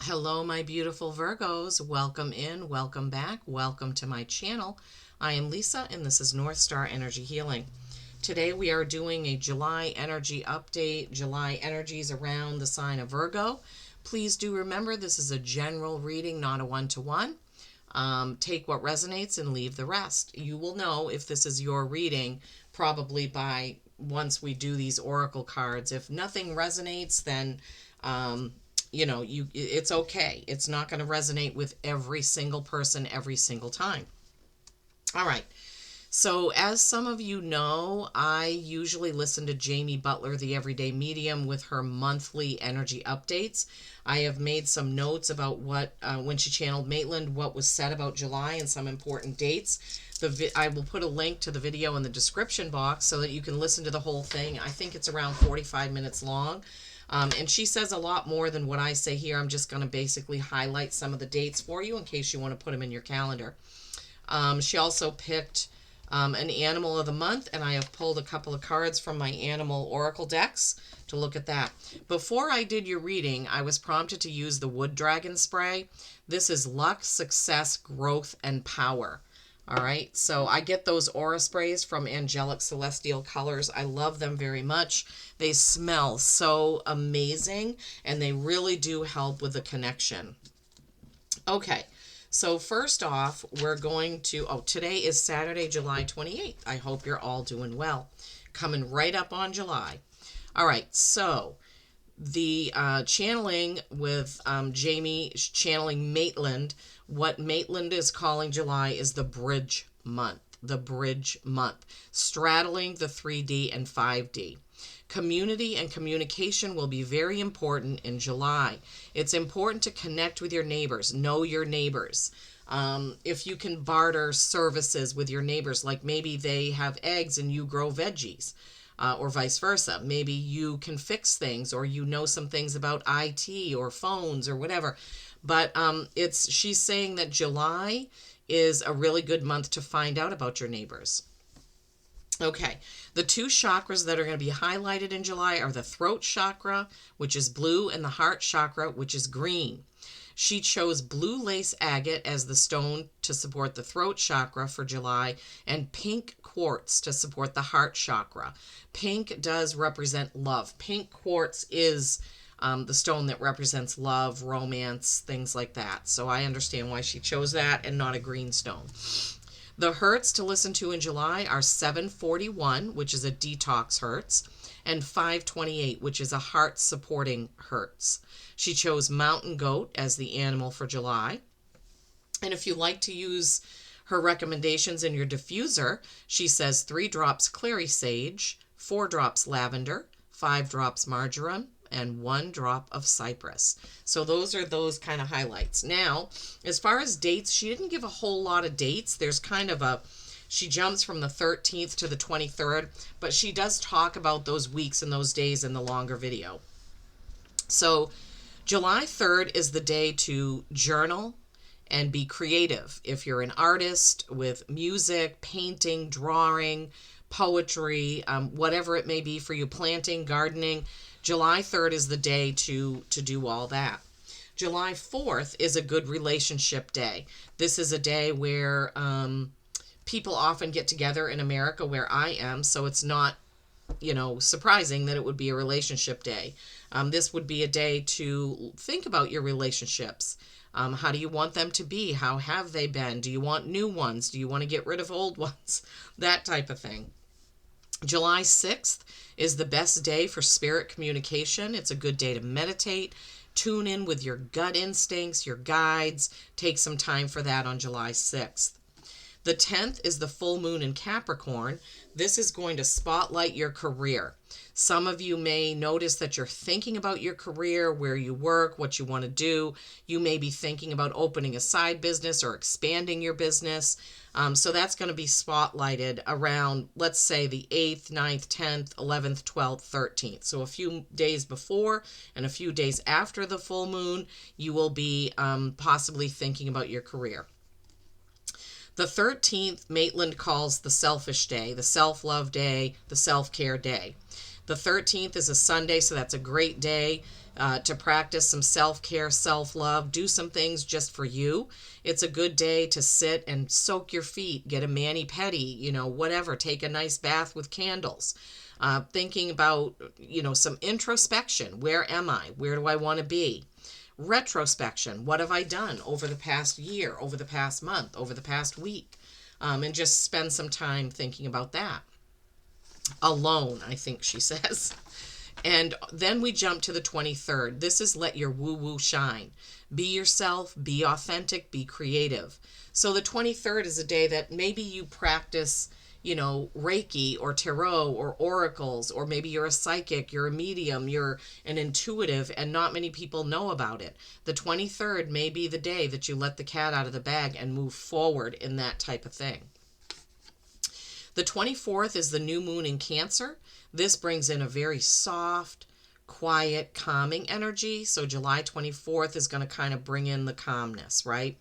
Hello, my beautiful Virgos. Welcome in, welcome back, welcome to my channel. I am Lisa, and this is North Star Energy Healing. Today we are doing a July energy update, July energies around the sign of Virgo. Please do remember this is a general reading, not a one-to-one. Take what resonates and leave the rest. You will know if this is your reading probably by once we do these oracle cards. If nothing resonates, then it's okay. It's not going to resonate with every single person every single time. All right. So, as some of you know, I usually listen to Jamie Butler, the Everyday Medium, with her monthly energy updates. I have made some notes about when she channeled Maitland, what was said about July and some important dates. I will put a link to the video in the description box so that you can listen to the whole thing. I think it's around 45 minutes long. And she says a lot more than what I say here. I'm just going to basically highlight some of the dates for you in case you want to put them in your calendar. She also picked an animal of the month, and I have pulled a couple of cards from my animal oracle decks to look at that. Before I did your reading, I was prompted to use the wood dragon spray. This is luck, success, growth, and power. All right, so I get those aura sprays from Angelic Celestial Colors. I love them very much. They smell so amazing, and they really do help with the connection. Okay, so first off, we're going to, today is Saturday, July 28th. I hope you're all doing well. Coming right up on July. All right, so the channeling with Jamie channeling Maitland, what Maitland is calling July is the bridge month. The bridge month, straddling the 3D and 5D. Community and communication will be very important in July. It's important to connect with your neighbors, know your neighbors. If you can barter services with your neighbors, like maybe they have eggs and you grow veggies, or vice versa. Maybe you can fix things, or you know some things about IT or phones or whatever. But she's saying that July is a really good month to find out about your neighbors. Okay, the two chakras that are going to be highlighted in July are the throat chakra, which is blue, and the heart chakra, which is green. She chose blue lace agate as the stone to support the throat chakra for July, and pink quartz to support the heart chakra. Pink does represent love. Pink quartz is the stone that represents love, romance, things like that. So I understand why she chose that and not a green stone. The hertz to listen to in July are 741, which is a detox hertz, and 528, which is a heart supporting hertz. She chose mountain goat as the animal for July. And if you like to use her recommendations in your diffuser, she says 3 drops clary sage, 4 drops lavender, 5 drops marjoram, and 1 drop of cypress. So those are those kind of highlights. Now, as far as dates, she didn't give a whole lot of dates. There's kind of she jumps from the 13th to the 23rd, but she does talk about those weeks and those days in the longer video. So July 3rd is the day to journal and be creative. If you're an artist with music, painting, drawing, poetry, whatever it may be for you, planting, gardening, July 3rd is the day to do all that. July 4th is a good relationship day. This is a day where people often get together in America, where I am, so it's not, surprising that it would be a relationship day. This would be a day to think about your relationships. How do you want them to be? How have they been? Do you want new ones? Do you want to get rid of old ones? That type of thing. July 6th is the best day for spirit communication. It's a good day to meditate, tune in with your gut instincts, your guides. Take some time for that on July 6th. The 10th is the full moon in Capricorn. This is going to spotlight your career. Some of you may notice that you're thinking about your career, where you work, what you want to do. You may be thinking about opening a side business or expanding your business. So that's going to be spotlighted around, let's say, the 8th, 9th, 10th, 11th, 12th, 13th. So a few days before and a few days after the full moon, you will be possibly thinking about your career. The 13th, Maitland calls the selfish day, the self-love day, the self-care day. The 13th is a Sunday, so that's a great day to practice some self-care, self-love, do some things just for you. It's a good day to sit and soak your feet, get a mani-pedi, whatever, take a nice bath with candles. Thinking about, some introspection. Where am I? Where do I want to be? Retrospection. What have I done over the past year, over the past month, over the past week? And just spend some time thinking about that. Alone, I think she says. And then we jump to the 23rd. This is let your woo-woo shine. Be yourself, be authentic, be creative. So the 23rd is a day that maybe you practice, Reiki or tarot or oracles, or maybe you're a psychic, you're a medium, you're an intuitive, and not many people know about it. The 23rd may be the day that you let the cat out of the bag and move forward in that type of thing. The 24th is the new moon in Cancer. This brings in a very soft, quiet, calming energy. So July 24th is going to kind of bring in the calmness, right?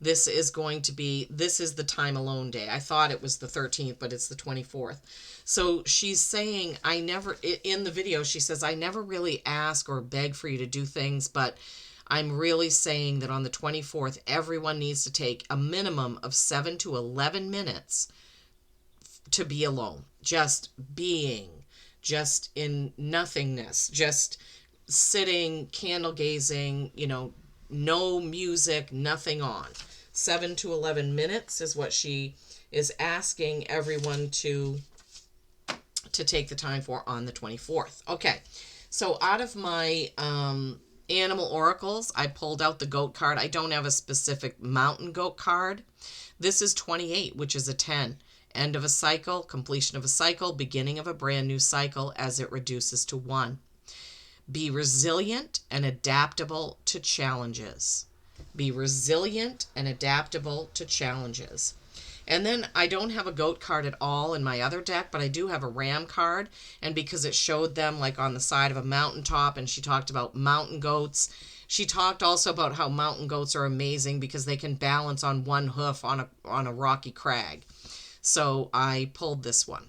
This is the time alone day. I thought it was the 13th, but it's the 24th. So she's saying, in the video, she says, I never really ask or beg for you to do things, but I'm really saying that on the 24th, everyone needs to take a minimum of 7 to 11 minutes to be alone, just being, just in nothingness, just sitting, candle gazing, no music, nothing on. 7 to 11 minutes is what she is asking everyone to take the time for on the 24th. Okay, so out of my animal oracles, I pulled out the goat card. I don't have a specific mountain goat card. This is 28, which is a 10. End of a cycle, completion of a cycle, beginning of a brand new cycle as it reduces to 1. Be resilient and adaptable to challenges. Be resilient and adaptable to challenges. And then I don't have a goat card at all in my other deck, but I do have a ram card. And because it showed them like on the side of a mountaintop, and she talked about mountain goats. She talked also about how mountain goats are amazing because they can balance on one hoof on a rocky crag. So I pulled this one,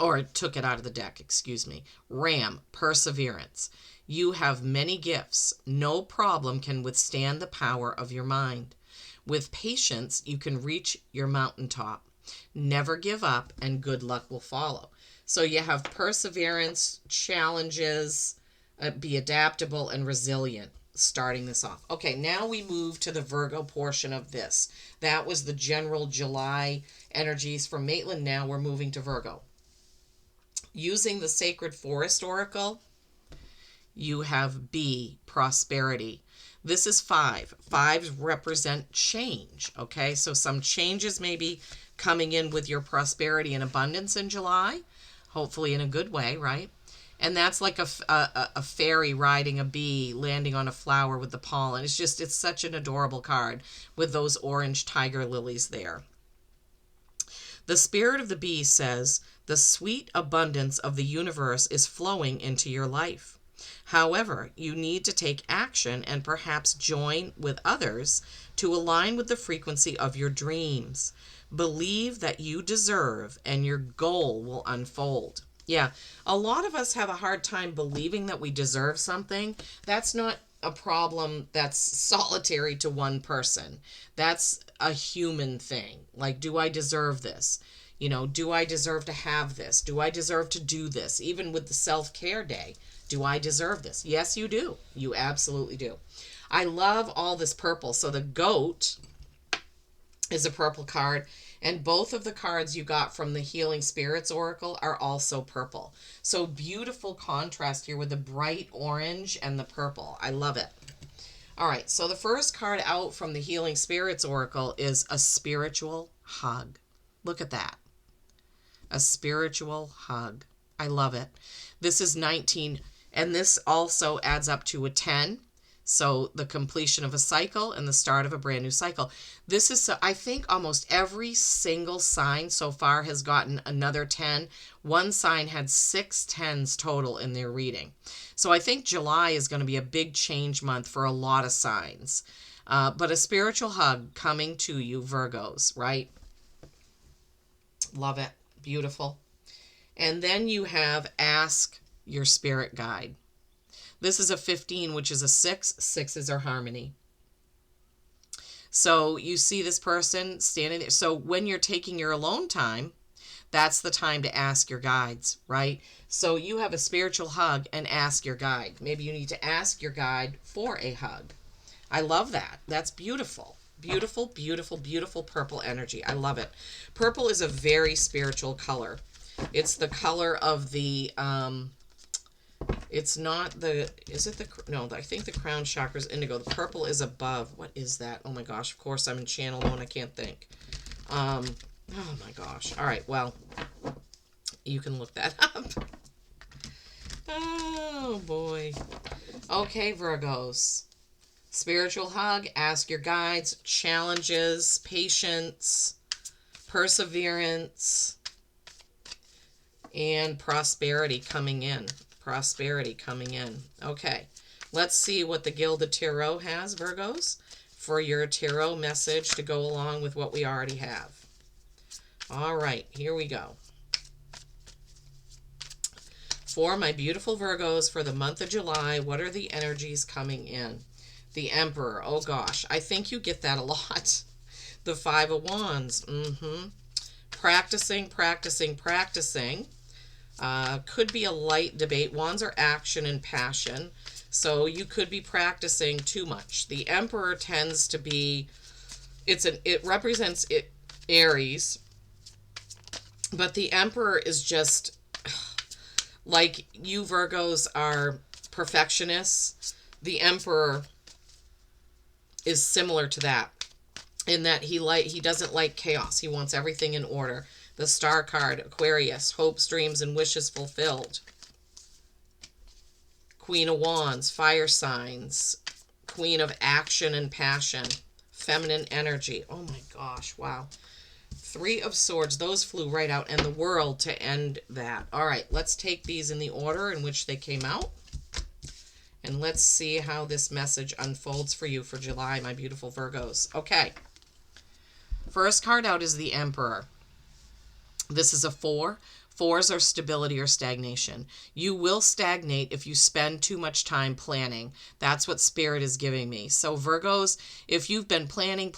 or took it out of the deck, excuse me. Ram, perseverance. You have many gifts. No problem can withstand the power of your mind. With patience, you can reach your mountaintop. Never give up, and good luck will follow. So you have perseverance, challenges, be adaptable and resilient. Starting this off. Okay, now we move to the Virgo portion of this. That was the general July energies from Maitland. Now we're moving to Virgo. Using the Sacred Forest Oracle, you have B, prosperity. This is 5. 5s represent change, okay? So some changes may be coming in with your prosperity and abundance in July, hopefully in a good way, right? And that's like a fairy riding a bee, landing on a flower with the pollen. It's such an adorable card with those orange tiger lilies there. The spirit of the bee says, the sweet abundance of the universe is flowing into your life. However, you need to take action and perhaps join with others to align with the frequency of your dreams. Believe that you deserve and your goal will unfold. Yeah, a lot of us have a hard time believing that we deserve something. That's not a problem that's solitary to one person. That's a human thing. Like, do I deserve this? Do I deserve to have this? Do I deserve to do this? Even with the self-care day, do I deserve this? Yes, you do. You absolutely do. I love all this purple. So the goat is a purple card. And both of the cards you got from the Healing Spirits Oracle are also purple. So beautiful contrast here with the bright orange and the purple. I love it. All right, so the first card out from the Healing Spirits Oracle is a spiritual hug. Look at that. A spiritual hug. I love it. This is 19, and this also adds up to a 10. So the completion of a cycle and the start of a brand new cycle. This is, I think almost every single sign so far has gotten another 10. One sign had 6 10s total in their reading. So I think July is going to be a big change month for a lot of signs. But a spiritual hug coming to you, Virgos, right? Love it. Beautiful. And then you have ask your spirit guide. This is a 15, which is a 6. Sixes are harmony. So you see this person standing there. So when you're taking your alone time, that's the time to ask your guides, right? So you have a spiritual hug and ask your guide. Maybe you need to ask your guide for a hug. I love that. That's beautiful. Beautiful, beautiful, beautiful purple energy. I love it. Purple is a very spiritual color. It's the color of the, it's not the, is it the, no, I think the crown chakra is indigo. The purple is above. What is that? Oh my gosh, of course I'm in channel mode. I can't think. Oh my gosh. All right, well, you can look that up. Oh boy. Okay, Virgos. Spiritual hug, ask your guides, challenges, patience, perseverance, and prosperity coming in. Prosperity coming in. Okay, let's see what the Gilded Tarot has, Virgos, for your tarot message to go along with what we already have. All right, here we go. For my beautiful Virgos for the month of July, what are the energies coming in? The Emperor. Oh gosh, I think you get that a lot. The Five of Wands. Practicing, practicing, practicing. Could be a light debate. Wands are action and passion. So you could be practicing too much. The Emperor tends to be, it represents Aries. But the Emperor is just, like you Virgos are perfectionists. The Emperor is similar to that in that he doesn't like chaos. He wants everything in order. The Star card, Aquarius, hopes, dreams, and wishes fulfilled. Queen of Wands, fire signs. Queen of action and passion. Feminine energy. Oh my gosh, wow. Three of Swords, those flew right out, and the World to end that. All right, let's take these in the order in which they came out. And let's see how this message unfolds for you for July, my beautiful Virgos. Okay. First card out is the Emperor. This is a 4. 4s are stability or stagnation. You will stagnate if you spend too much time planning. That's what Spirit is giving me. So Virgos, if you've been planning,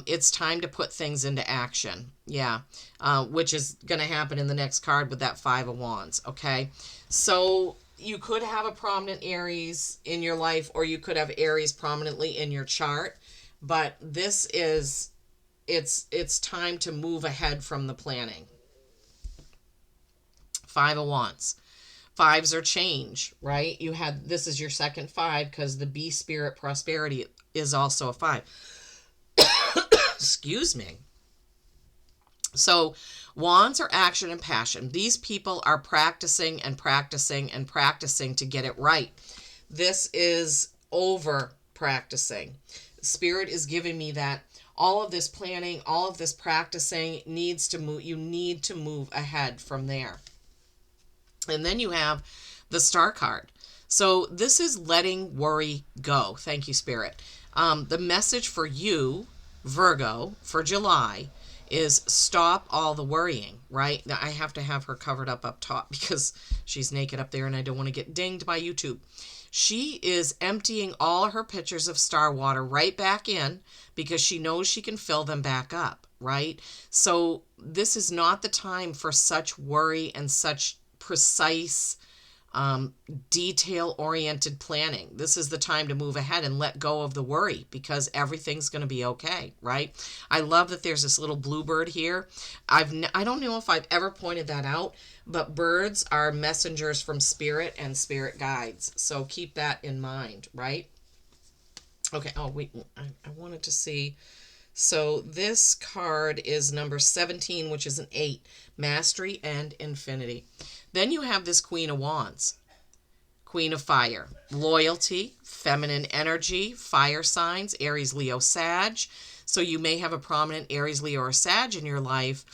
it's time to put things into action. Yeah, which is going to happen in the next card with that 5 of Wands, okay? So you could have a prominent Aries in your life, or you could have Aries prominently in your chart, but this is, it's time to move ahead from the planning. 5 of Wands. 5s are change, right? This is your second 5 because the Bee Spirit Prosperity is also a 5. Excuse me. So Wands are action and passion. These people are practicing and practicing and practicing to get it right. This is over practicing. Spirit is giving me that all of this planning, all of this practicing needs to move. You need to move ahead from there. And then you have the Star card. So this is letting worry go. Thank you, Spirit. The message for you, Virgo, for July is stop all the worrying, right? Now, I have to have her covered up top because she's naked up there and I don't want to get dinged by YouTube. She is emptying all her pitchers of star water right back in because she knows she can fill them back up, right? So this is not the time for such worry and such precise, detail-oriented planning. This is the time to move ahead and let go of the worry because everything's going to be okay, right? I love that there's this little bluebird here. I don't know if I've ever pointed that out, but birds are messengers from Spirit and Spirit guides. So keep that in mind, right? Okay, oh wait, I wanted to see. So this card is number 17, which is an 8, Mastery and Infinity. Then you have this Queen of Wands, Queen of Fire, loyalty, feminine energy, fire signs, Aries, Leo, Sag. So you may have a prominent Aries, Leo, or Sag in your life.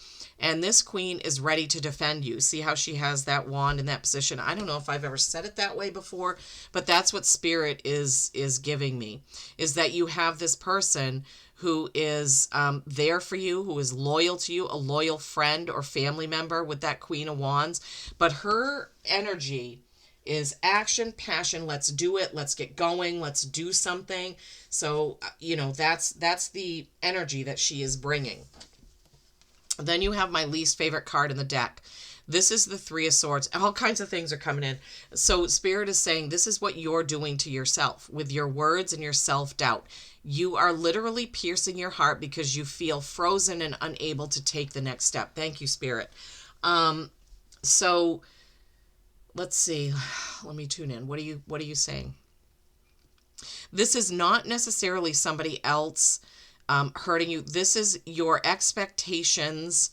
And this queen is ready to defend you. See how she has that wand in that position? I don't know if I've ever said it that way before, but that's what Spirit is giving me, is that you have this person who is there for you, who is loyal to you, a loyal friend or family member with that Queen of Wands. But her energy is action, passion. Let's do it. Let's get going. Let's do something. So, that's the energy that she is bringing. Then you have my least favorite card in the deck. This is the Three of Swords. All kinds of things are coming in. So Spirit is saying this is what you're doing to yourself with your words and your self-doubt. You are literally piercing your heart because you feel frozen and unable to take the next step. Thank you, Spirit. So let's see. Let me tune in. What are you saying? This is not necessarily somebody else hurting you. This is your expectations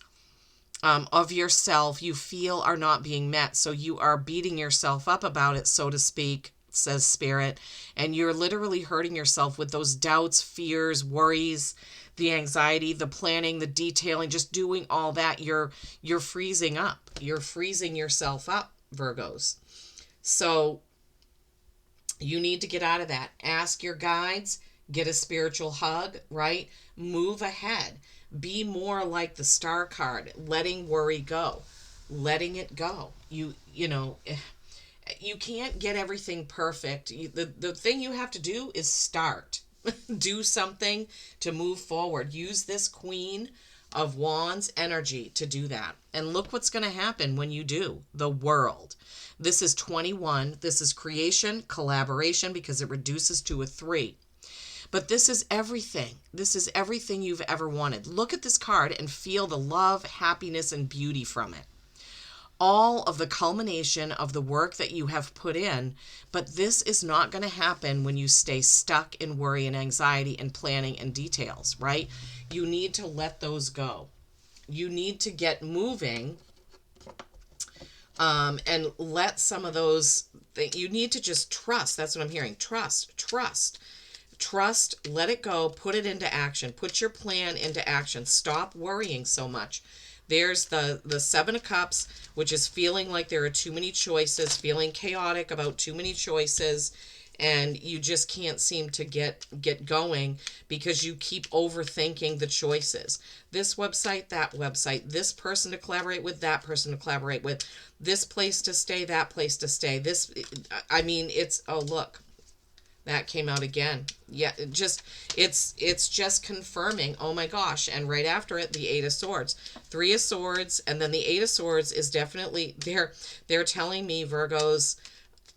of yourself you feel are not being met. So you are beating yourself up about it, so to speak, says Spirit. And you're literally hurting yourself with those doubts, fears, worries, the anxiety, the planning, the detailing, just doing all that. You're freezing up. You're freezing yourself up, Virgos. So you need to get out of that. Ask your guides, get a spiritual hug, right? Move ahead. Be more like the Star card, letting worry go, letting it go. You can't get everything perfect. The thing you have to do is start. Do something to move forward. Use this Queen of Wands energy to do that. And look what's going to happen when you do. The World. This is 21. This is creation, collaboration, because it reduces to a 3. But this is everything. This is everything you've ever wanted. Look at this card and feel the love, happiness, and beauty from it. All of the culmination of the work that you have put in, but this is not going to happen when you stay stuck in worry and anxiety and planning and details, right? You need to let those go. You need to get moving and let some of those, you need to just trust. That's what I'm hearing. Trust, let it go, put it into action, put your plan into action. Stop worrying so much. There's the Seven of Cups, which is feeling like there are too many choices, feeling chaotic about too many choices, and you just can't seem to get going because you keep overthinking the choices. This website, that website, this person to collaborate with, that person to collaborate with, this place to stay, that place to stay. Oh, look. That came out again. Yeah, it's just confirming, oh my gosh. And right after it, the Eight of Swords. 3 of Swords, and then the Eight of Swords is definitely, they're telling me, Virgos,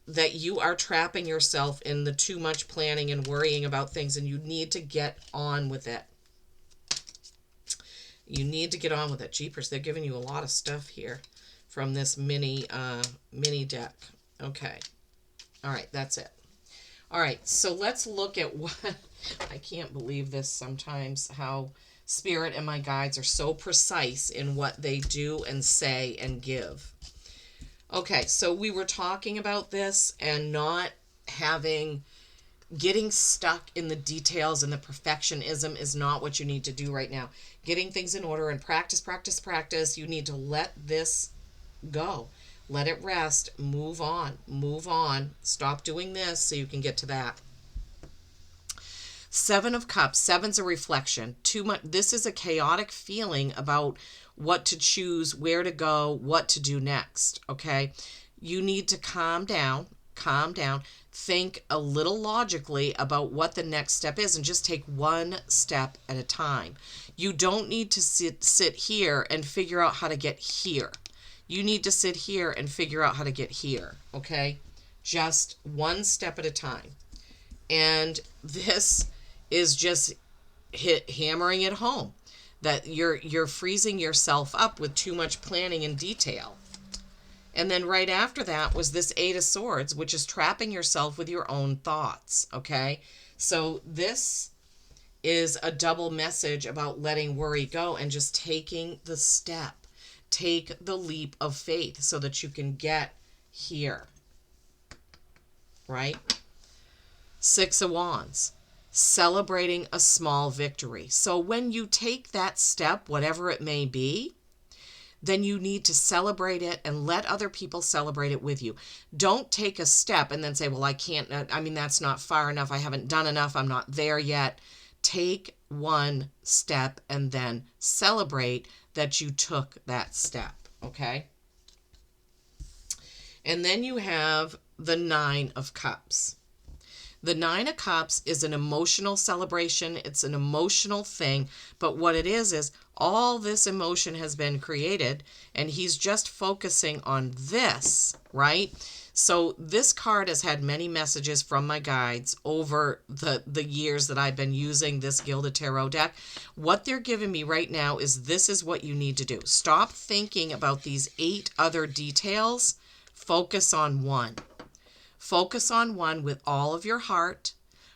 that you are trapping yourself in the too much planning and worrying about things, and you need to get on with it. You need to get on with it. Jeepers, they're giving you a lot of stuff here from this mini deck. Okay. All right, that's it. All right, so let's look at what, I can't believe this sometimes, how Spirit and my guides are so precise in what they do and say and give. Okay, so we were talking about this and not getting stuck in the details, and the perfectionism is not what you need to do right now. Getting things in order and practice. You need to let this go. Let it rest. Move on. Stop doing this so you can get to that. 7 of Cups. 7's a reflection. Too much. This is a chaotic feeling about what to choose, where to go, what to do next. Okay? You need to calm down. Think a little logically about what the next step is and just take one step at a time. You don't need to sit here and figure out how to get here. You need to sit here and figure out how to get here, okay? Just one step at a time. And this is just hammering it home that you're freezing yourself up with too much planning and detail. And then right after that was this Eight of Swords, which is trapping yourself with your own thoughts, okay? So this is a double message about letting worry go and just taking the step. Take the leap of faith so that you can get here, right? 6 of Wands, celebrating a small victory. So when you take that step, whatever it may be, then you need to celebrate it and let other people celebrate it with you. Don't take a step and then say, well, I can't, that's not far enough. I haven't done enough. I'm not there yet. Take one step and then celebrate that you took that step, okay? And then you have the Nine of Cups. The Nine of Cups is an emotional celebration. It's an emotional thing. But what it is all this emotion has been created, and he's just focusing on this, right? So this card has had many messages from my guides over the years that I've been using this Gilded Tarot deck. What they're giving me right now is this is what you need to do. Stop thinking about these 8 other details. Focus on one. Focus on one with all of your heart,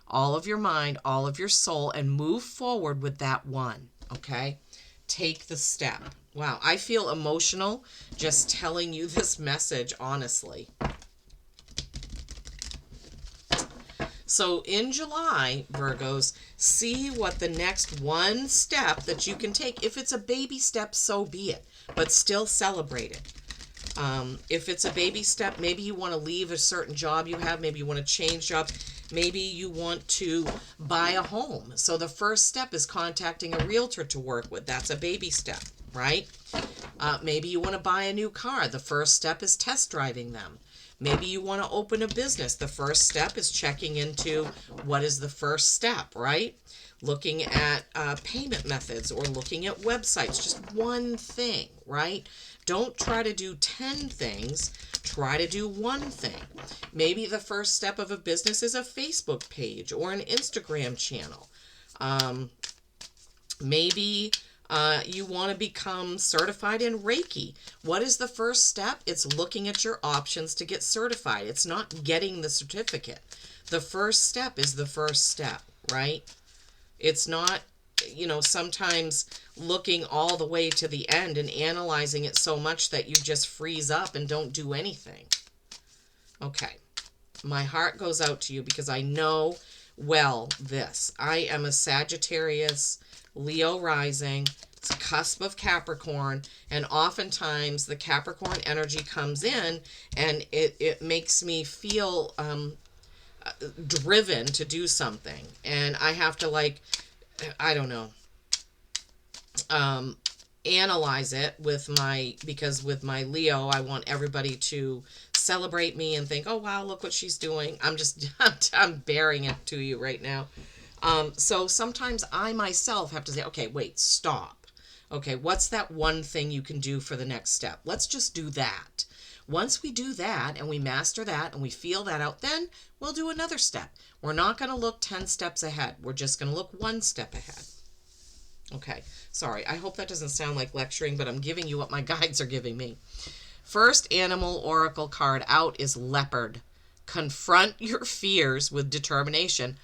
all of your mind, all of your soul, and move forward with that one, okay? Take the step. Wow, I feel emotional just telling you this message, honestly. So in July, Virgos, see what the next one step that you can take. If it's a baby step, so be it, but still celebrate it. If it's a baby step, maybe you want to leave a certain job you have. Maybe you want to change job. Maybe you want to buy a home. So the first step is contacting a realtor to work with. That's a baby step, right? Maybe you want to buy a new car. The first step is test driving them. Maybe you want to open a business. The first step is checking into what is the first step, right? Looking at payment methods or looking at websites. Just one thing, right? Don't try to do 10 things. Try to do one thing. Maybe the first step of a business is a Facebook page or an Instagram channel. Maybe you want to become certified in Reiki. What is the first step? It's looking at your options to get certified. It's not getting the certificate. The first step is the first step, right? It's not, sometimes looking all the way to the end and analyzing it so much that you just freeze up and don't do anything. Okay. My heart goes out to you because I know well this. I am a Sagittarius, Leo rising. It's a cusp of Capricorn, and oftentimes the Capricorn energy comes in and it makes me feel driven to do something, and I have to analyze it because with my Leo, I want everybody to celebrate me and think, oh wow, look what she's doing. I'm bearing it to you right now. So sometimes I myself have to say, okay, wait, stop. Okay, what's that one thing you can do for the next step? Let's just do that. Once we do that and we master that and we feel that out, then we'll do another step. We're not going to look 10 steps ahead. We're just going to look one step ahead. Okay, sorry. I hope that doesn't sound like lecturing, but I'm giving you what my guides are giving me. First animal oracle card out is Leopard. Confront your fears with determination.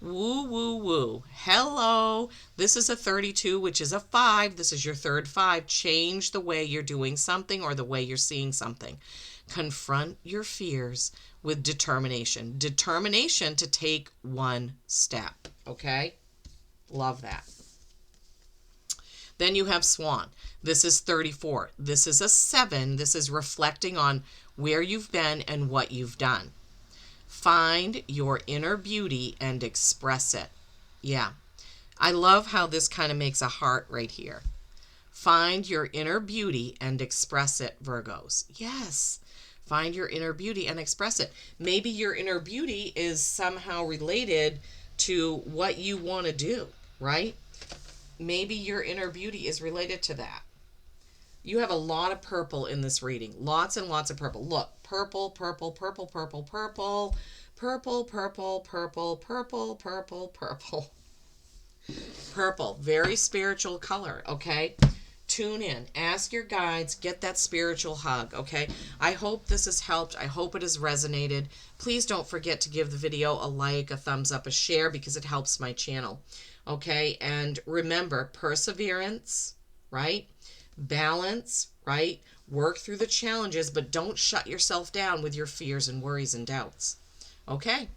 Woo, woo, woo. Hello. This is a 32, which is a 5. This is your third 5. Change the way you're doing something or the way you're seeing something. Confront your fears with determination. Determination to take one step. Okay? Love that. Then you have Swan. This is 34. This is a 7. This is reflecting on where you've been and what you've done. Find your inner beauty and express it. Yeah. I love how this kind of makes a heart right here. Find your inner beauty and express it, Virgos. Yes. Find your inner beauty and express it. Maybe your inner beauty is somehow related to what you want to do, right? Maybe your inner beauty is related to that. You have a lot of purple in this reading. Lots and lots of purple. Look, purple, purple, purple, purple, purple, purple, purple, purple, purple, purple, purple. Purple, very spiritual color, okay? Tune in, ask your guides, get that spiritual hug, okay? I hope this has helped. I hope it has resonated. Please don't forget to give the video a like, a thumbs up, a share, because it helps my channel, okay? And remember, perseverance, right? Balance, right? Work through the challenges, but don't shut yourself down with your fears and worries and doubts. Okay?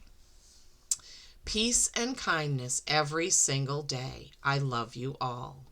Peace and kindness every single day. I love you all.